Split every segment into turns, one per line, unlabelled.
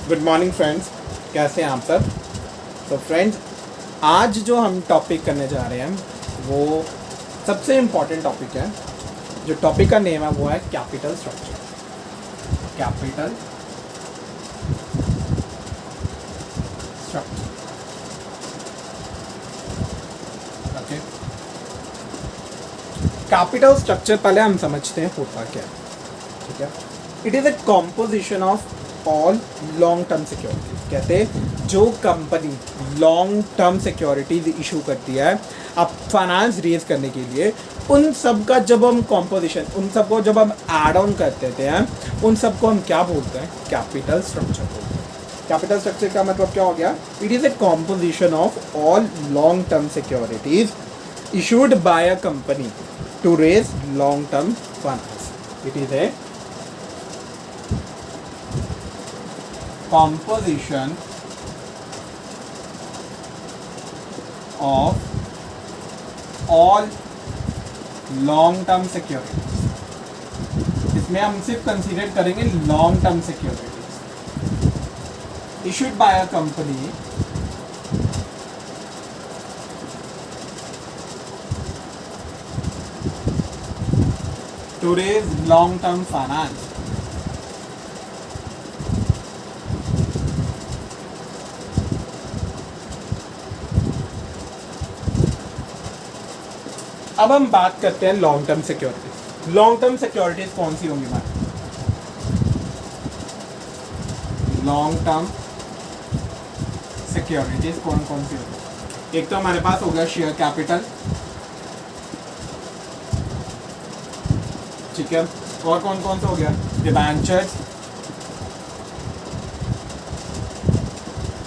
Good morning friends, कैसे हैं आप सब। तो फ्रेंड्स, आज जो हम टॉपिक करने जा रहे हैं वो सबसे इम्पॉर्टेंट टॉपिक है। जो टॉपिक का नेम है वो है capital structure. Capital structure, okay. Capital structure पहले हम समझते हैं होता क्या है, ठीक है। It is a composition of all long term securities. कहते हैं जो company long term securities issue करती है अब फाइनेंस रेज करने के लिए, उन सब का जब हम कॉम्पोजिशन, उन सब को जब हम ऐड ऑन कर देते हैं, उन सब को हम क्या बोलते हैं? कैपिटल स्ट्रक्चर बोलते हैं। कैपिटल स्ट्रक्चर का मतलब क्या हो गया? It is a composition of all long term securities issued by a company to raise long term finance. It is a composition of all long term securities. इसमें हम सिर्फ कंसीडर करेंगे long term securities issued by a company to raise long term finance. अब हम बात करते हैं long term securities. Long term securities कौन सी होंगी हमारी? लॉन्ग टर्म सिक्योरिटीज कौन कौन सी होगी? एक तो हमारे पास हो गया शेयर कैपिटल, ठीक है। और कौन कौन सा हो गया? डिबेंचर्स।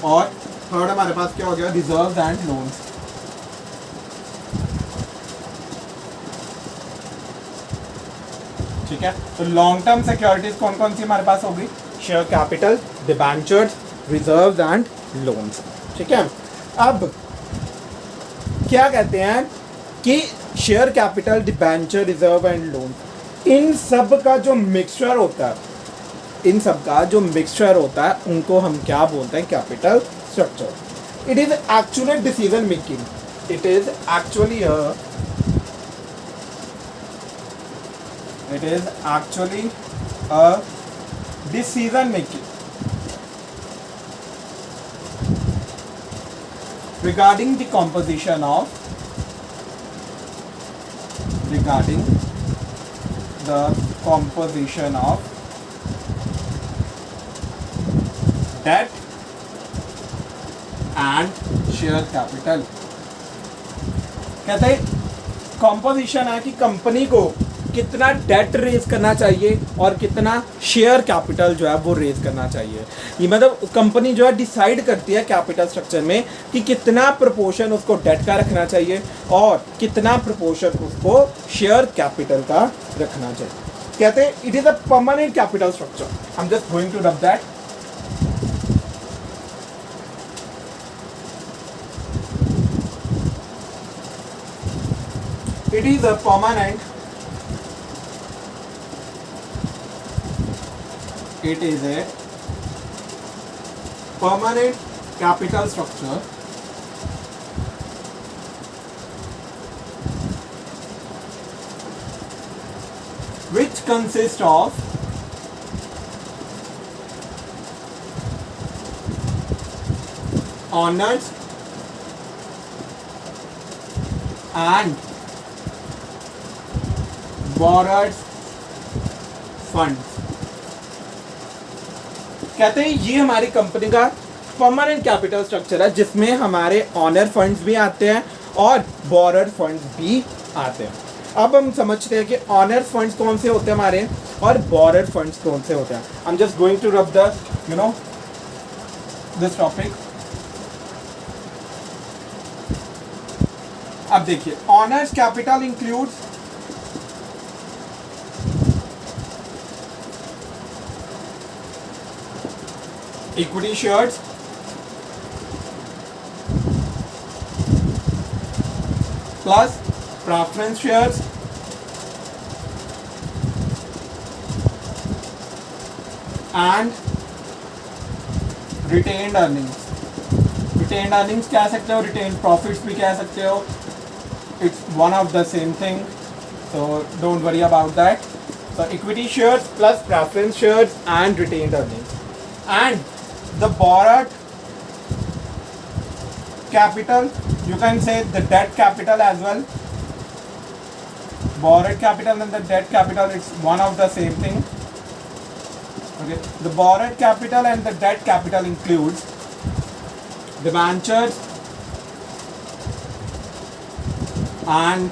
और थर्ड हमारे पास क्या हो गया? Reserves and loans. ठीक है। तो लॉन्ग टर्म सिक्योरिटीज कौन कौन सी हमारे पास होगी? Share capital, debentures, reserves and loans, ठीक है। अब क्या कहते हैं कि share capital, debenture, reserve and loan, इन सब का जो मिक्सचर होता है, उनको हम क्या बोलते हैं? Capital structure. It is actually decision making. It is actually a decision making regarding the composition of debt and share capital। कहते हैं कॉम्पोजिशन है कि कंपनी को कितना डेट रेज करना चाहिए और कितना शेयर कैपिटल जो है वो रेज करना चाहिए। ये मतलब कंपनी जो है डिसाइड करती है कैपिटल स्ट्रक्चर में कि कितना प्रोपोर्शन उसको डेट का रखना चाहिए और कितना प्रोपोर्शन उसको शेयर कैपिटल का रखना चाहिए। कहते हैं it is a permanent capital structure. I am just going to rub that. It is a permanent capital structure which consists of owners and borrowers funds। कहते हैं ये हमारी कंपनी का परमानेंट कैपिटल स्ट्रक्चर है जिसमें हमारे ऑनर फंड्स भी आते हैं और बोरर फंड्स भी आते हैं। अब हम समझते हैं कि ऑनर फंड्स कौन से होते हैं हमारे और बोरर फंड्स कौन से होते हैं। I am just going to rub the this topic. अब देखिए, owners capital includes equity shares, plus preference shares, and retained earnings, retained earnings कह सकते हो, रिटेन्ड प्रॉफिट्स भी कह सकते हो, it's one of the same thing, so don't worry about that. So equity shares plus preference shares and retained earnings, and the borrowed capital, you can say the debt capital as well. Borrowed capital and the debt capital, it's one of the same thing. Okay, the borrowed capital and the debt capital includes debentures and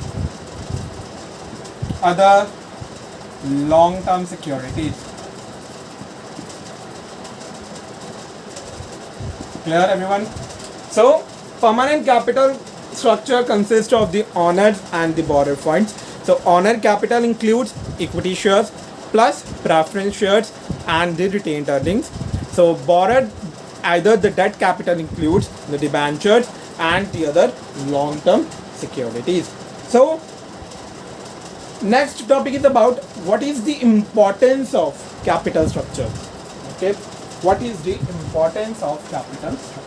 other long-term securities. Clear, everyone? So permanent capital structure consists of the owners and the borrowed funds. So owner capital includes equity shares plus preference shares and the retained earnings. So borrowed, either the debt capital includes the debentures and the other long-term securities. So next topic is about what is the importance of capital structure. Okay, what is the importance of capital structure?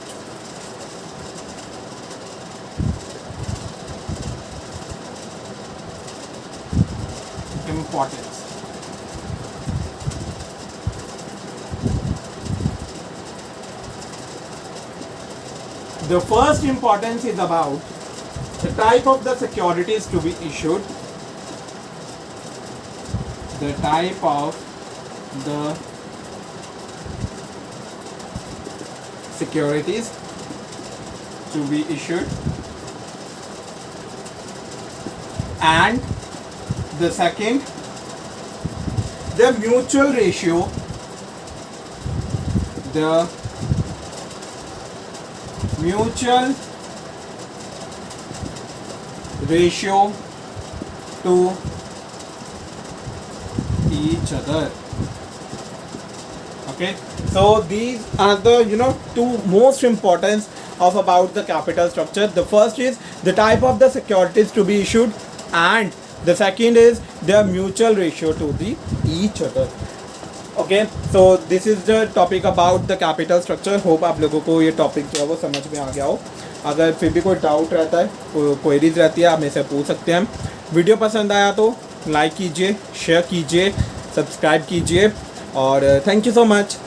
Importance. The first importance is about the type of the securities to be issued, the type of the securities to be issued, and the second, the mutual ratio, the mutual ratio to each other. Okay, so these are the two most importance of about the capital structure. The first is the type of the securities to be issued, and the second is their mutual ratio to the each other. Okay, so this is the topic about the capital structure. Hope आप लोगों को ये topic जो है वो समझ में आ गया हो. अगर फिर भी कोई डाउट रहता है, कोई क्वेरीज रहती है, आप मेरे से पूछ सकते हैं. वीडियो पसंद आया तो लाइक कीजिए, शेयर कीजिए, सब्सक्राइब कीजिए, और थैंक यू सो मच.